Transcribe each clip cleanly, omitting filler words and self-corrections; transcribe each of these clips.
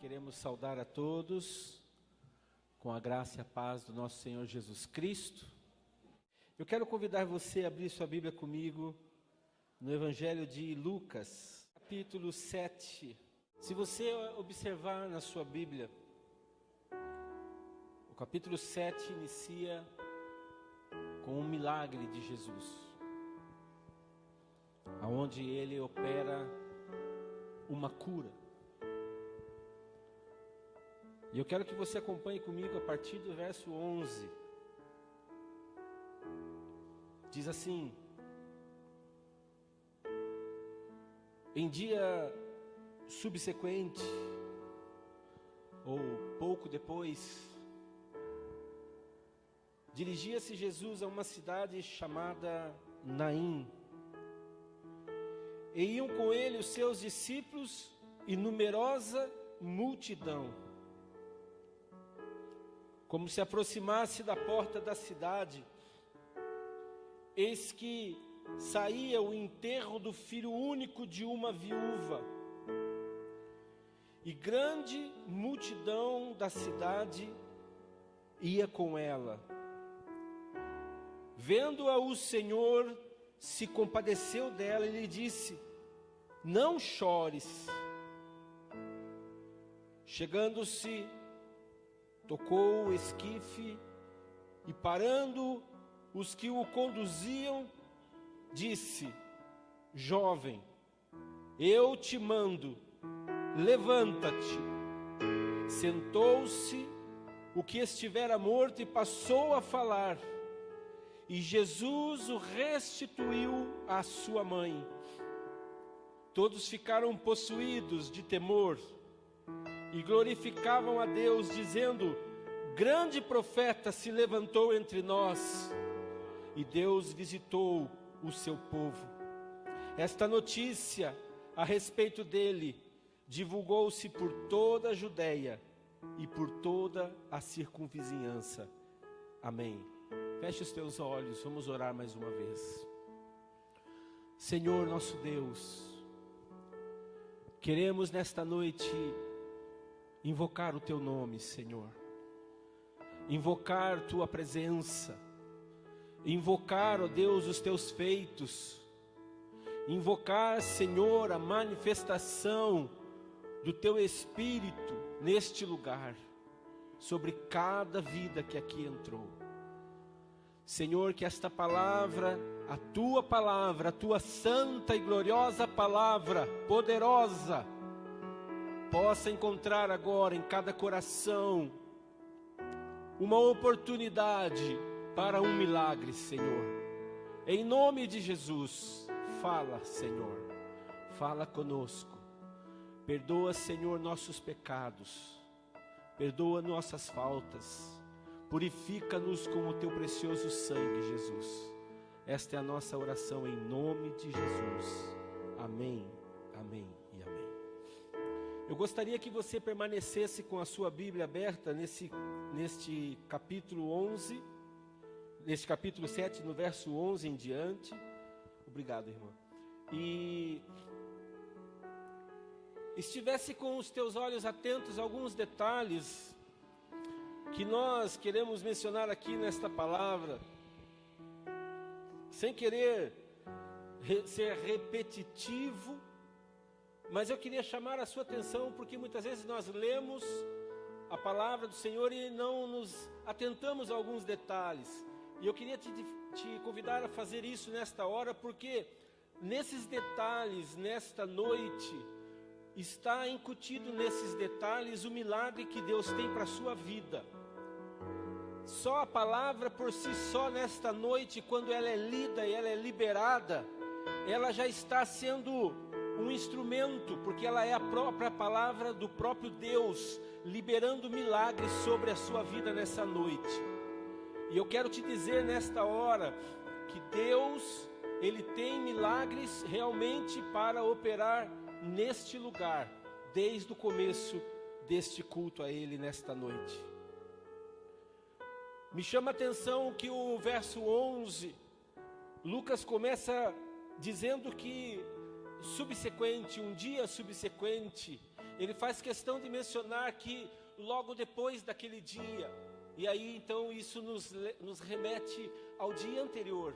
queremos saudar a todos com a graça e a paz do nosso Senhor Jesus Cristo. Eu quero convidar você a abrir sua Bíblia comigo no Evangelho de Lucas, capítulo 7. Se você observar na sua Bíblia, o capítulo 7 inicia com um milagre de Jesus, aonde ele opera uma cura. E eu quero que você acompanhe comigo a partir do verso 11. Diz assim: em dia subsequente, ou pouco depois, dirigia-se Jesus a uma cidade chamada Naim, e iam com ele os seus discípulos e numerosa multidão. Como se aproximasse da porta da cidade, eis que saía o enterro do filho único de uma viúva, e grande multidão da cidade ia com ela. Vendo-a, o Senhor se compadeceu dela e lhe disse: não chores. Chegando-se, tocou o esquife e, parando os que o conduziam, disse: jovem, eu te mando, levanta-te. Sentou-se o que estivera morto e passou a falar, e Jesus o restituiu à sua mãe. Todos ficaram possuídos de temor e glorificavam a Deus, dizendo: grande profeta se levantou entre nós, e Deus visitou o seu povo. Esta notícia a respeito dele divulgou-se por toda a Judeia e por toda a circunvizinhança. Amém. Feche os teus olhos, vamos orar mais uma vez. Senhor nosso Deus, queremos nesta noite invocar o teu nome, Senhor, invocar tua presença, invocar, ó Deus, os teus feitos, invocar, Senhor, a manifestação do teu Espírito neste lugar, sobre cada vida que aqui entrou. Senhor, que esta palavra, a tua santa e gloriosa palavra, poderosa, possa encontrar agora em cada coração uma oportunidade para um milagre, Senhor. Em nome de Jesus, fala, Senhor, fala conosco. Perdoa, Senhor, nossos pecados, perdoa nossas faltas, purifica-nos com o teu precioso sangue, Jesus. Esta é a nossa oração em nome de Jesus. Amém, amém e amém. Eu gostaria que você permanecesse com a sua Bíblia aberta neste capítulo 11, neste capítulo 7, no verso 11 em diante. Obrigado, irmã. E estivesse com os teus olhos atentos a alguns detalhes que nós queremos mencionar aqui nesta palavra, sem querer ser repetitivo, mas eu queria chamar a sua atenção, porque muitas vezes nós lemos a palavra do Senhor e não nos atentamos a alguns detalhes. E eu queria te convidar a fazer isso nesta hora, porque nesses detalhes, nesta noite, está incutido nesses detalhes o milagre que Deus tem para a sua vida. Só a palavra por si só nesta noite, quando ela é lida e ela é liberada, ela já está sendo um instrumento, porque ela é a própria palavra do próprio Deus, liberando milagres sobre a sua vida nessa noite. E eu quero te dizer nesta hora, que Deus, Ele tem milagres realmente para operar neste lugar, desde o começo deste culto a Ele nesta noite. Me chama a atenção que o verso 11, Lucas começa dizendo que um dia subsequente, ele faz questão de mencionar que logo depois daquele dia, e aí então isso nos remete ao dia anterior.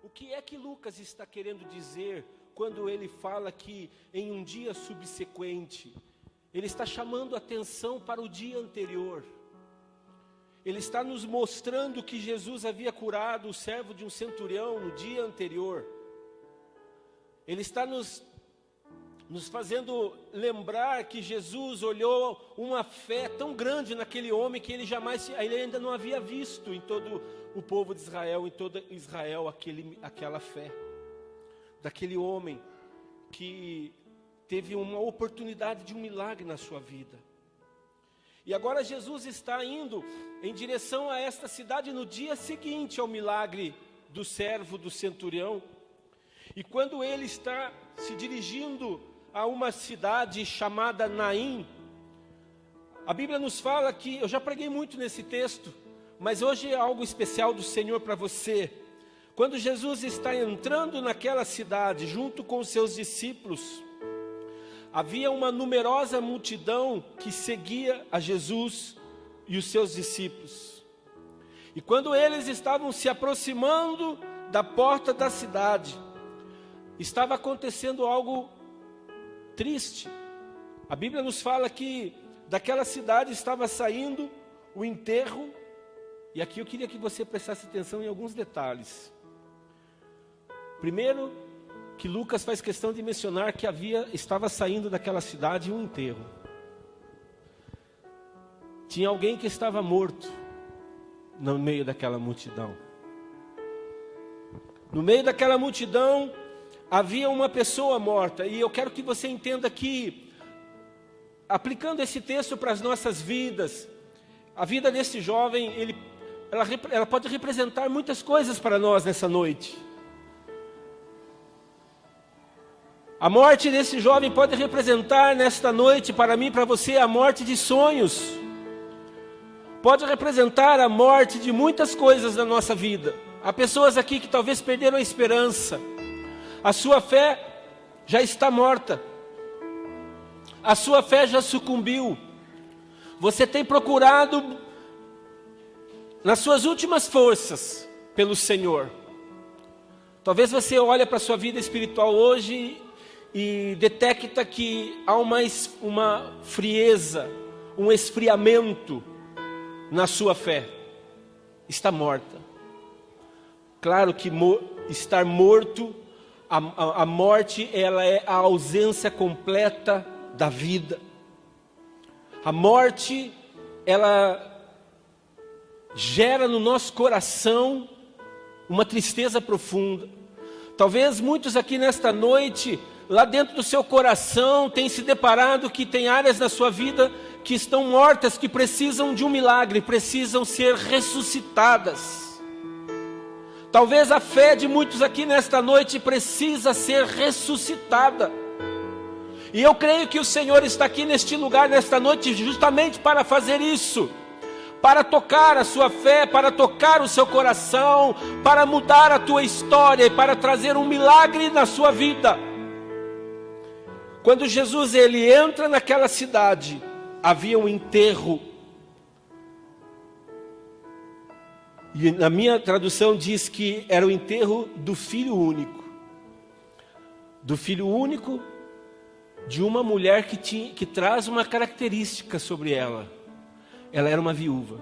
O que é que Lucas está querendo dizer quando ele fala que em um dia subsequente? Ele está chamando atenção para o dia anterior. Ele está nos mostrando que Jesus havia curado o servo de um centurião no dia anterior. Ele está nos fazendo lembrar que Jesus olhou uma fé tão grande naquele homem que ele ainda não havia visto em todo o povo de Israel, em todo Israel, aquela fé. Daquele homem que teve uma oportunidade de um milagre na sua vida. E agora Jesus está indo em direção a esta cidade no dia seguinte ao milagre do servo do centurião. E quando ele está se dirigindo a uma cidade chamada Naim, a Bíblia nos fala que, eu já preguei muito nesse texto, mas hoje é algo especial do Senhor para você. Quando Jesus está entrando naquela cidade junto com os seus discípulos, havia uma numerosa multidão que seguia a Jesus e os seus discípulos. E quando eles estavam se aproximando da porta da cidade, estava acontecendo algo triste. A Bíblia nos fala que daquela cidade estava saindo o enterro, e aqui eu queria que você prestasse atenção em alguns detalhes. Primeiro, que Lucas faz questão de mencionar que estava saindo daquela cidade um enterro. Tinha alguém que estava morto no meio daquela multidão. No meio daquela multidão havia uma pessoa morta, e eu quero que você entenda que, aplicando esse texto para as nossas vidas, a vida desse jovem, ela pode representar muitas coisas para nós nessa noite. A morte desse jovem pode representar nesta noite, para mim e para você, a morte de sonhos. Pode representar a morte de muitas coisas na nossa vida. Há pessoas aqui que talvez perderam a esperança. A sua fé já está morta. A sua fé já sucumbiu. Você tem procurado, nas suas últimas forças, pelo Senhor. Talvez você olhe para a sua vida espiritual hoje e detecta que há uma frieza, um esfriamento na sua fé. Está morta. Claro que estar morto, a morte, ela é a ausência completa da vida. A morte, ela gera no nosso coração uma tristeza profunda. Talvez muitos aqui nesta noite, lá dentro do seu coração, tenham se deparado que tem áreas na sua vida que estão mortas, que precisam de um milagre, precisam ser ressuscitadas. Talvez a fé de muitos aqui nesta noite precisa ser ressuscitada. E eu creio que o Senhor está aqui neste lugar, nesta noite, justamente para fazer isso. Para tocar a sua fé, para tocar o seu coração, para mudar a tua história e para trazer um milagre na sua vida. Quando Jesus ele entra naquela cidade, havia um enterro. E na minha tradução diz que era o enterro do filho único. Do filho único de uma mulher que traz uma característica sobre ela. Ela era uma viúva.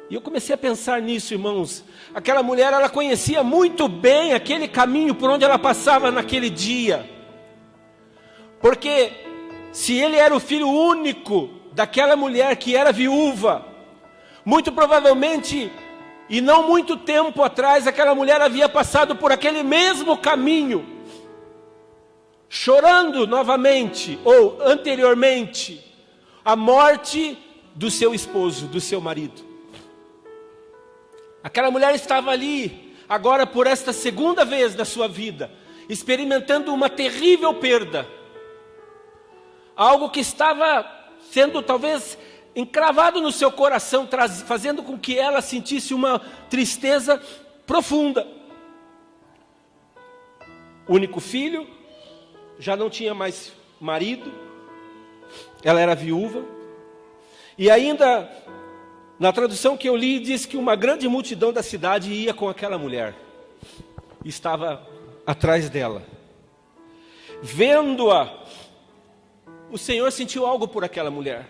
E eu comecei a pensar nisso, irmãos. Aquela mulher, ela conhecia muito bem aquele caminho por onde ela passava naquele dia. Porque se ele era o filho único daquela mulher que era viúva, muito provavelmente, e não muito tempo atrás, aquela mulher havia passado por aquele mesmo caminho, chorando novamente, ou anteriormente, a morte do seu esposo, do seu marido. Aquela mulher estava ali, agora por esta segunda vez na sua vida, experimentando uma terrível perda. Algo que estava sendo talvez encravado no seu coração, fazendo com que ela sentisse uma tristeza profunda. O único filho, já não tinha mais marido, ela era viúva, e ainda, na tradução que eu li, diz que uma grande multidão da cidade ia com aquela mulher, estava atrás dela. Vendo-a, o Senhor sentiu algo por aquela mulher.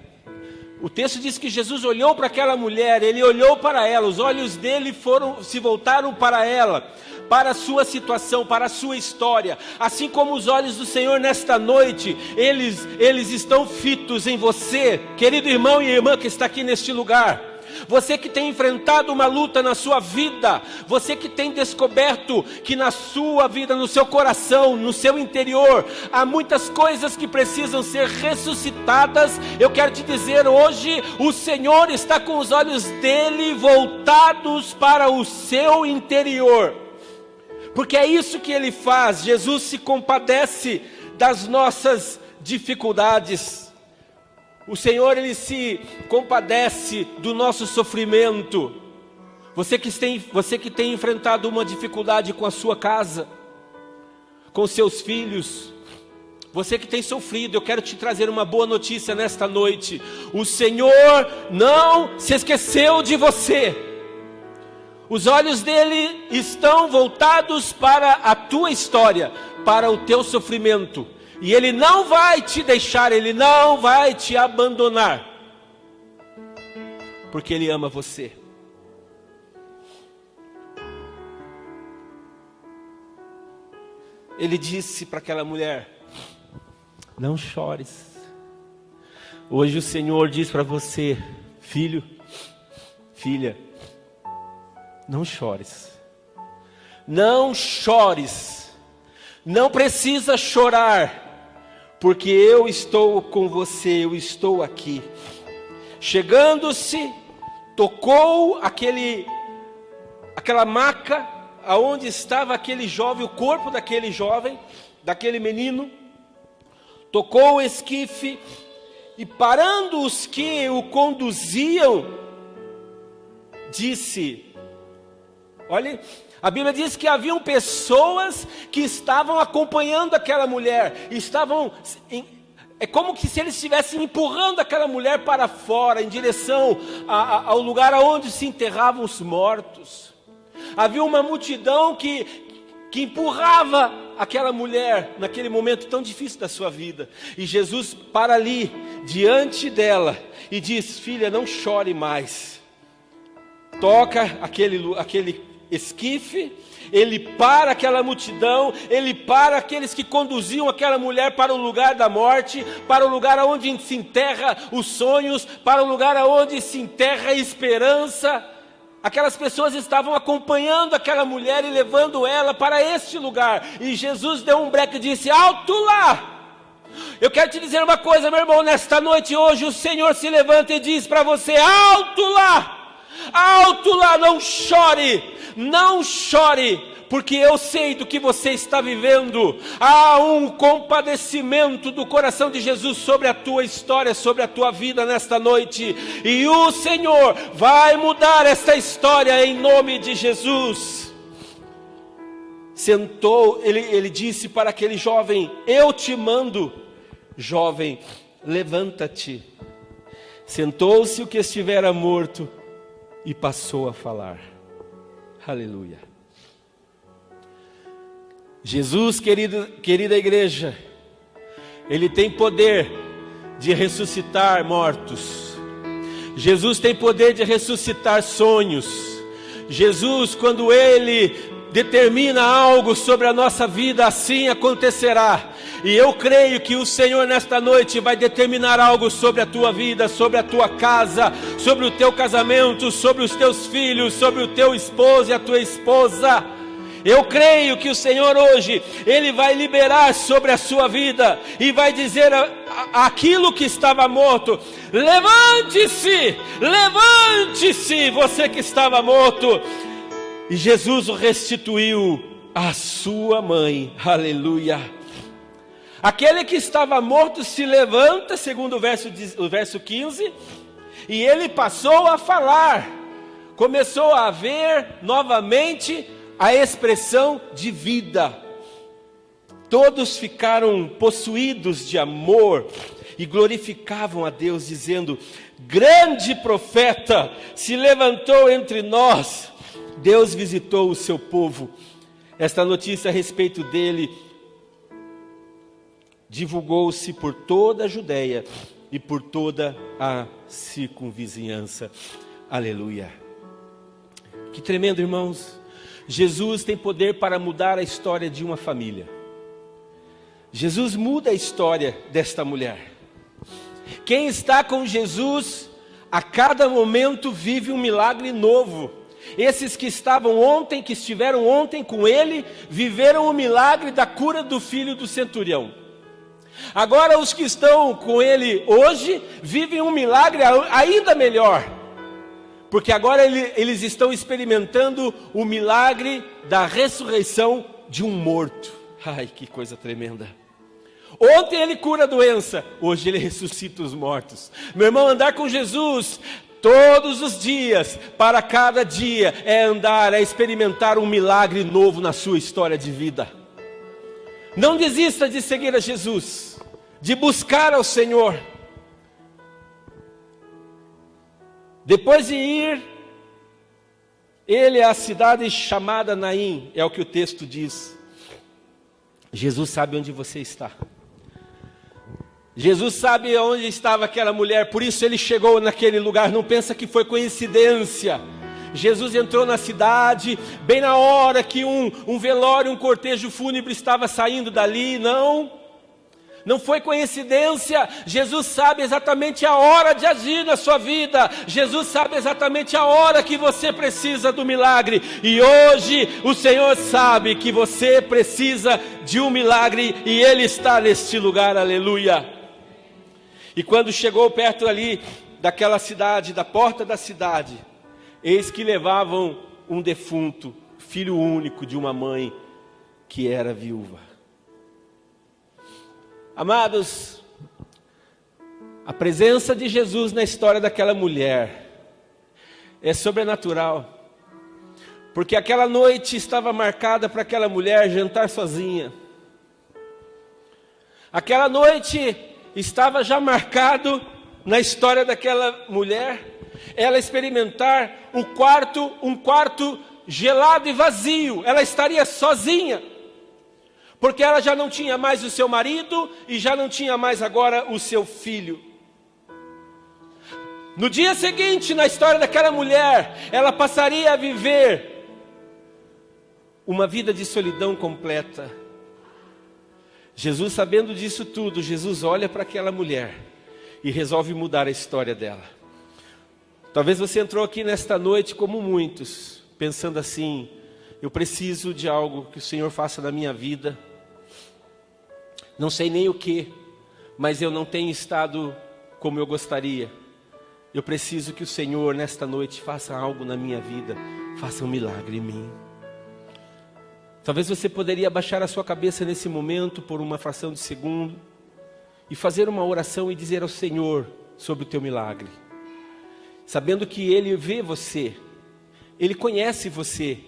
O texto diz que Jesus olhou para aquela mulher, ele olhou para ela, os olhos dele se voltaram para ela, para a sua situação, para a sua história. Assim como os olhos do Senhor nesta noite, eles estão fitos em você, querido irmão e irmã que está aqui neste lugar. Você que tem enfrentado uma luta na sua vida, você que tem descoberto que na sua vida, no seu coração, no seu interior, há muitas coisas que precisam ser ressuscitadas. Eu quero te dizer hoje, o Senhor está com os olhos dele voltados para o seu interior, porque é isso que ele faz. Jesus se compadece das nossas dificuldades. O Senhor, ele se compadece do nosso sofrimento. Você que tem enfrentado uma dificuldade com a sua casa, com seus filhos, você que tem sofrido, eu quero te trazer uma boa notícia nesta noite. O Senhor não se esqueceu de você. Os olhos dele estão voltados para a tua história, para o teu sofrimento. E ele não vai te deixar, ele não vai te abandonar, porque ele ama você. Ele disse para aquela mulher: não chores. Hoje o Senhor diz para você: filho, filha, não chores. Não chores. Não precisa chorar, porque eu estou com você, eu estou aqui. Chegando-se, tocou aquela maca, aonde estava aquele jovem, o corpo daquele jovem, daquele menino. Tocou o esquife, e parando os que o conduziam, disse, olha, a Bíblia diz que haviam pessoas que estavam acompanhando aquela mulher, é como se eles estivessem empurrando aquela mulher para fora, em direção ao lugar onde se enterravam os mortos. Havia uma multidão que empurrava aquela mulher, naquele momento tão difícil da sua vida, e Jesus para ali, diante dela, e diz: filha, não chore mais. Toca aquele esquife, ele para aquela multidão, ele para aqueles que conduziam aquela mulher para o lugar da morte, para o lugar onde se enterra os sonhos, para o lugar onde se enterra a esperança. Aquelas pessoas estavam acompanhando aquela mulher e levando ela para este lugar, e Jesus deu um breque e disse: alto lá! Eu quero te dizer uma coisa, meu irmão, nesta noite, hoje, o Senhor se levanta e diz para você: alto lá! Alto lá, não chore, não chore, porque eu sei do que você está vivendo. Há um compadecimento do coração de Jesus sobre a tua história, sobre a tua vida nesta noite, e o Senhor vai mudar esta história em nome de Jesus. Sentou, ele disse para aquele jovem: eu te mando, jovem, levanta-te. Sentou-se o que estivera morto e passou a falar. Aleluia. Jesus, querida igreja, ele tem poder de ressuscitar mortos. Jesus tem poder de ressuscitar sonhos. Jesus, quando ele determina algo sobre a nossa vida, assim acontecerá. E eu creio que o Senhor nesta noite vai determinar algo sobre a tua vida, sobre a tua casa, sobre o teu casamento, sobre os teus filhos, sobre o teu esposo e a tua esposa. Eu creio que o Senhor hoje, ele vai liberar sobre a sua vida e vai dizer aquilo que estava morto: levante-se, levante-se, você que estava morto. E Jesus o restituiu à sua mãe. Aleluia. Aquele que estava morto se levanta, segundo o verso 15, e ele passou a falar. Começou a ver novamente a expressão de vida. Todos ficaram possuídos de amor e glorificavam a Deus, dizendo: grande profeta se levantou entre nós, Deus visitou o seu povo. Esta notícia a respeito dele divulgou-se por toda a Judéia e por toda a circunvizinhança. Aleluia. Que tremendo, irmãos. Jesus tem poder para mudar a história de uma família. Jesus muda a história desta mulher. Quem está com Jesus, a cada momento vive um milagre novo. Esses que estavam ontem, que estiveram ontem com ele, viveram o milagre da cura do filho do centurião. Agora os que estão com ele hoje, vivem um milagre ainda melhor. Porque agora eles estão experimentando o milagre da ressurreição de um morto. Ai, que coisa tremenda. Ontem ele cura a doença, hoje ele ressuscita os mortos. Meu irmão, andar com Jesus todos os dias, para cada dia, é andar, é experimentar um milagre novo na sua história de vida. Não desista de seguir a Jesus, de buscar ao Senhor. Depois de ir ele à cidade chamada Naim, é o que o texto diz. Jesus sabe onde você está. Jesus sabe onde estava aquela mulher, por isso ele chegou naquele lugar. Não pensa que foi coincidência. Jesus entrou na cidade, bem na hora que um velório, um cortejo fúnebre estava saindo dali. Não foi coincidência. Jesus sabe exatamente a hora de agir na sua vida. Jesus sabe exatamente a hora que você precisa do milagre. E hoje o Senhor sabe que você precisa de um milagre e Ele está neste lugar, aleluia. E quando chegou perto ali daquela cidade, da porta da cidade, eis que levavam um defunto, filho único de uma mãe que era viúva. Amados, a presença de Jesus na história daquela mulher é sobrenatural, porque aquela noite estava marcada para aquela mulher jantar sozinha. Aquela noite estava já marcado na história daquela mulher, ela experimentar um quarto gelado e vazio. Ela estaria sozinha, porque ela já não tinha mais o seu marido e já não tinha mais agora o seu filho. No dia seguinte, na história daquela mulher, ela passaria a viver uma vida de solidão completa. Jesus, sabendo disso tudo, Jesus olha para aquela mulher e resolve mudar a história dela. Talvez você entrou aqui nesta noite como muitos, pensando assim: eu preciso de algo que o Senhor faça na minha vida. Não sei nem o que, mas eu não tenho estado como eu gostaria. Eu preciso que o Senhor nesta noite faça algo na minha vida, faça um milagre em mim. Talvez você poderia abaixar a sua cabeça nesse momento por uma fração de segundo e fazer uma oração e dizer ao Senhor sobre o teu milagre, sabendo que Ele vê você, Ele conhece você,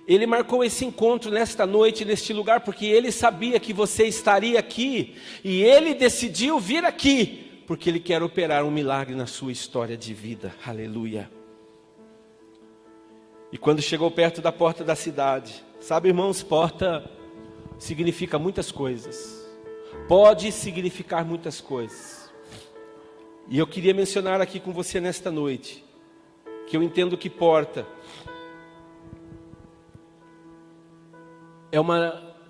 Ele marcou esse encontro nesta noite, neste lugar, porque Ele sabia que você estaria aqui e Ele decidiu vir aqui, porque Ele quer operar um milagre na sua história de vida. Aleluia. E quando chegou perto da porta da cidade, sabe, irmãos, porta significa muitas coisas, pode significar muitas coisas. E eu queria mencionar aqui com você nesta noite, que eu entendo que porta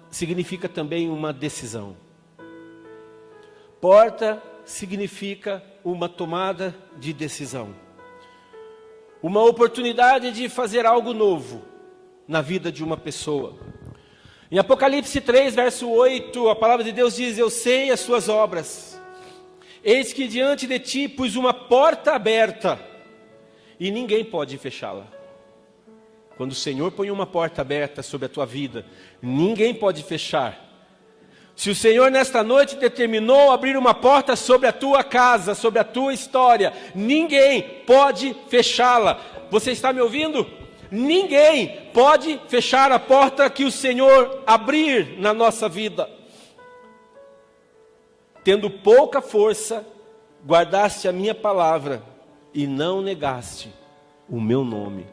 significa também uma decisão. Porta significa uma tomada de decisão, uma oportunidade de fazer algo novo na vida de uma pessoa. Em Apocalipse 3, verso 8, a palavra de Deus diz: eu sei as suas obras, eis que diante de ti pus uma porta aberta, e ninguém pode fechá-la. Quando o Senhor põe uma porta aberta sobre a tua vida, ninguém pode fechar. Se o Senhor nesta noite determinou abrir uma porta sobre a tua casa, sobre a tua história, ninguém pode fechá-la. Você está me ouvindo? Ninguém pode fechar a porta que o Senhor abrir na nossa vida. tendo pouca força, guardaste a minha palavra e não negaste o meu nome,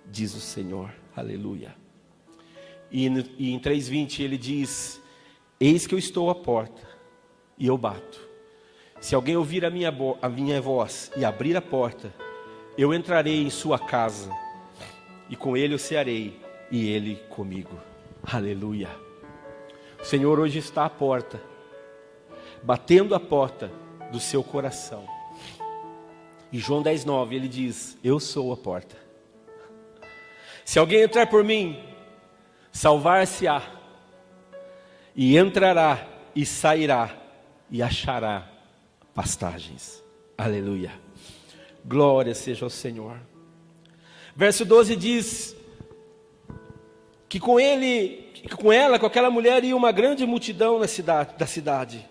diz o Senhor. Aleluia. E em 3:20 ele diz: eis que eu estou à porta e eu bato. Se alguém ouvir a minha voz e abrir a porta, eu entrarei em sua casa e com ele eu cearei e ele comigo. Aleluia. O Senhor hoje está à porta, batendo a porta do seu coração. E João 10:9 ele diz: eu sou a porta. Se alguém entrar por mim, salvar-se-á, e entrará e sairá e achará pastagens. Aleluia. Glória seja ao Senhor. Verso 12 diz que com aquela mulher ia uma grande multidão da cidade.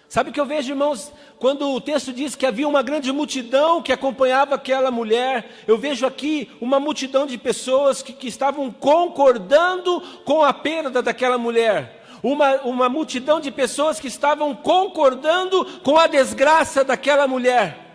Sabe o que eu vejo, irmãos? Quando o texto diz que havia uma grande multidão que acompanhava aquela mulher, eu vejo aqui uma multidão de pessoas que estavam concordando com a perda daquela mulher. Uma multidão de pessoas que estavam concordando com a desgraça daquela mulher.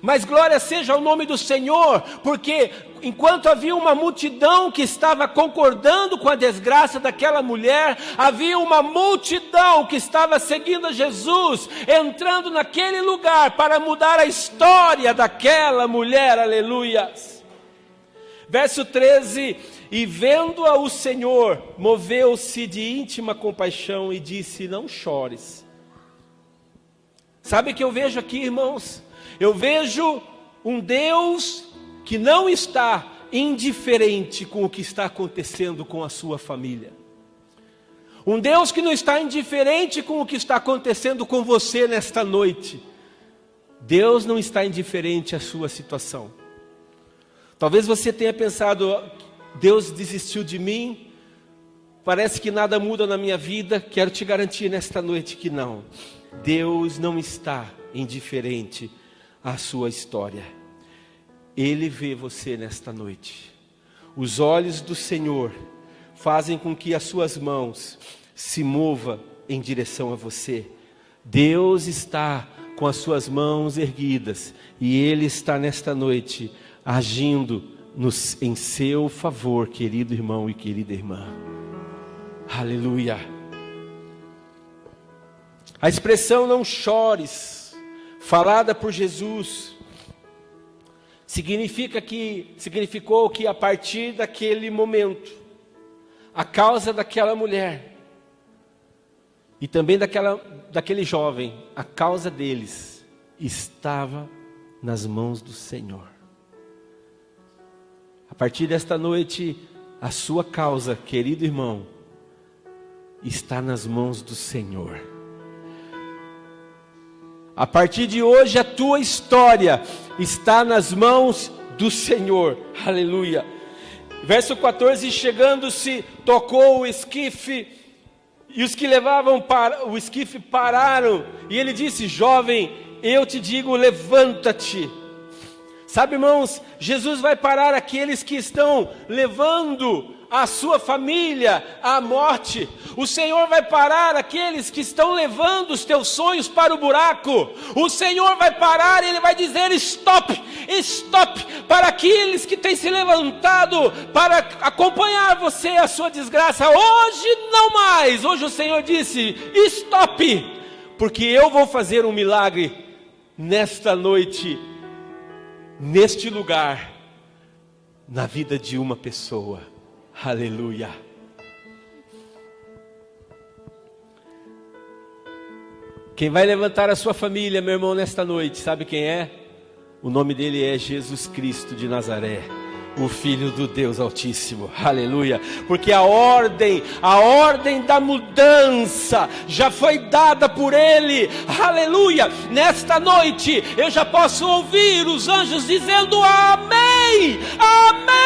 Mas glória seja ao nome do Senhor, porque enquanto havia uma multidão que estava concordando com a desgraça daquela mulher, havia uma multidão que estava seguindo a Jesus, entrando naquele lugar para mudar a história daquela mulher. Aleluia. Verso 13: e vendo-a o Senhor, moveu-se de íntima compaixão e disse: não chores. Sabe o que eu vejo aqui, irmãos? Eu vejo um Deus que não está indiferente com o que está acontecendo com a sua família. Um Deus que não está indiferente com o que está acontecendo com você nesta noite. Deus não está indiferente à sua situação. Talvez você tenha pensado: Deus desistiu de mim, parece que nada muda na minha vida. Quero te garantir nesta noite que não. Deus não está indiferente à sua história. Ele vê você nesta noite. Os olhos do Senhor fazem com que as suas mãos se movam em direção a você. Deus está com as suas mãos erguidas e Ele está nesta noite agindo em seu favor, querido irmão e querida irmã. Aleluia. A expressão não chores, falada por Jesus, significou que a partir daquele momento, a causa daquela mulher, e também daquele jovem, a causa deles, estava nas mãos do Senhor. A partir desta noite, a sua causa, querido irmão, está nas mãos do Senhor. A partir de hoje, a tua história está nas mãos do Senhor. Aleluia. Verso 14: chegando-se, tocou o esquife, e os que levavam o esquife pararam, e ele disse: jovem, eu te digo, levanta-te. Sabe, irmãos, Jesus vai parar aqueles que estão levando a sua família à morte. O Senhor vai parar aqueles que estão levando os teus sonhos para o buraco. O Senhor vai parar e Ele vai dizer: stop, stop, para aqueles que têm se levantado para acompanhar você, a sua desgraça. Hoje não mais. Hoje o Senhor disse: stop, porque eu vou fazer um milagre nesta noite, neste lugar, na vida de uma pessoa. Aleluia. Quem vai levantar a sua família, meu irmão, nesta noite, sabe quem é? O nome dele é Jesus Cristo de Nazaré, o Filho do Deus Altíssimo. Aleluia. Porque a ordem da mudança já foi dada por Ele. Aleluia. Nesta noite eu já posso ouvir os anjos dizendo: amém, amém.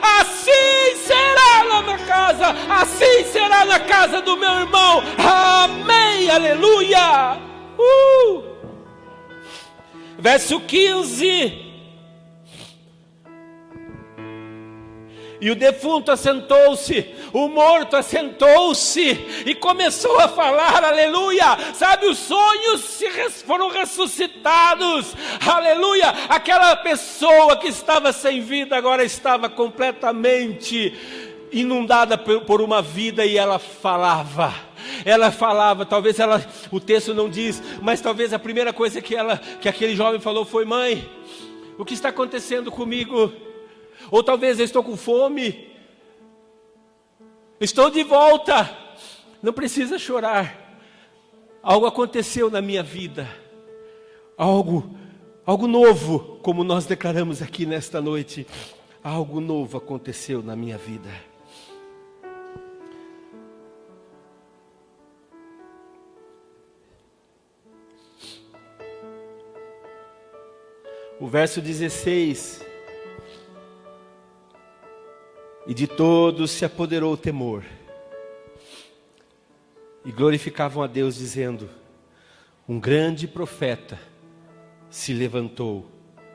Assim será na minha casa, assim será na casa do meu irmão. Amém, aleluia. Verso 15: E o defunto assentou-se, o morto assentou-se e começou a falar, aleluia. Sabe, os sonhos foram ressuscitados, aleluia. Aquela pessoa que estava sem vida agora estava completamente inundada por uma vida, e ela falava, talvez o texto não diz, mas talvez a primeira coisa que aquele jovem falou foi: mãe, o que está acontecendo comigo? Ou talvez eu estou com fome, estou de volta. Não precisa chorar, algo aconteceu na minha vida, algo novo, como nós declaramos aqui nesta noite, algo novo aconteceu na minha vida. O verso 16: e de todos se apoderou o temor, e glorificavam a Deus, dizendo: um grande profeta se levantou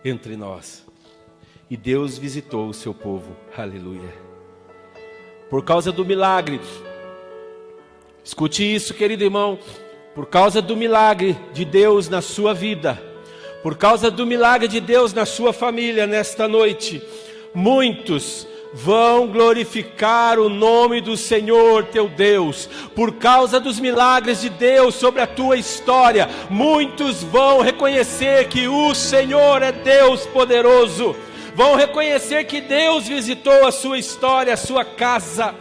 entre nós, e Deus visitou o seu povo. Aleluia. Por causa do milagre, escute isso, querido irmão, por causa do milagre de Deus na sua vida, por causa do milagre de Deus na sua família, nesta noite, muitos vão glorificar o nome do Senhor teu Deus. Por causa dos milagres de Deus sobre a tua história, muitos vão reconhecer que o Senhor é Deus poderoso, vão reconhecer que Deus visitou a sua história, a sua casa.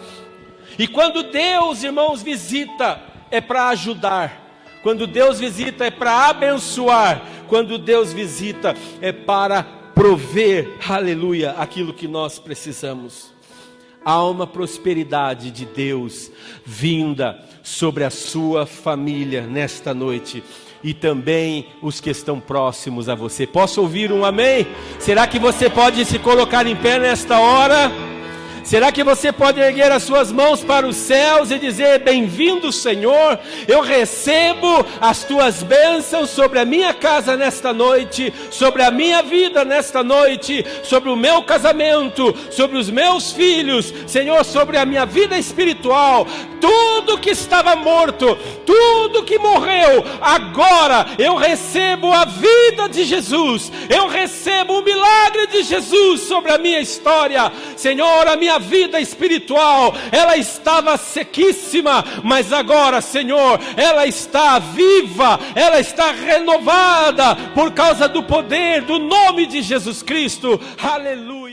E quando Deus, irmãos, visita, é para ajudar. Quando Deus visita, é para abençoar. Quando Deus visita, é para prover, aleluia, aquilo que nós precisamos. Há uma prosperidade de Deus vinda sobre a sua família nesta noite, e também os que estão próximos a você. Posso ouvir um amém? Será que você pode se colocar em pé nesta hora? Será que você pode erguer as suas mãos para os céus e dizer: bem-vindo, Senhor, eu recebo as tuas bênçãos sobre a minha casa nesta noite, sobre a minha vida nesta noite, sobre o meu casamento, sobre os meus filhos, Senhor, sobre a minha vida espiritual. Tudo que estava morto, tudo que morreu, agora eu recebo a vida de Jesus, eu recebo o milagre de Jesus sobre a minha história. Senhor, a minha vida espiritual, ela estava sequíssima, mas agora, Senhor, ela está viva, ela está renovada, por causa do poder do nome de Jesus Cristo. Aleluia.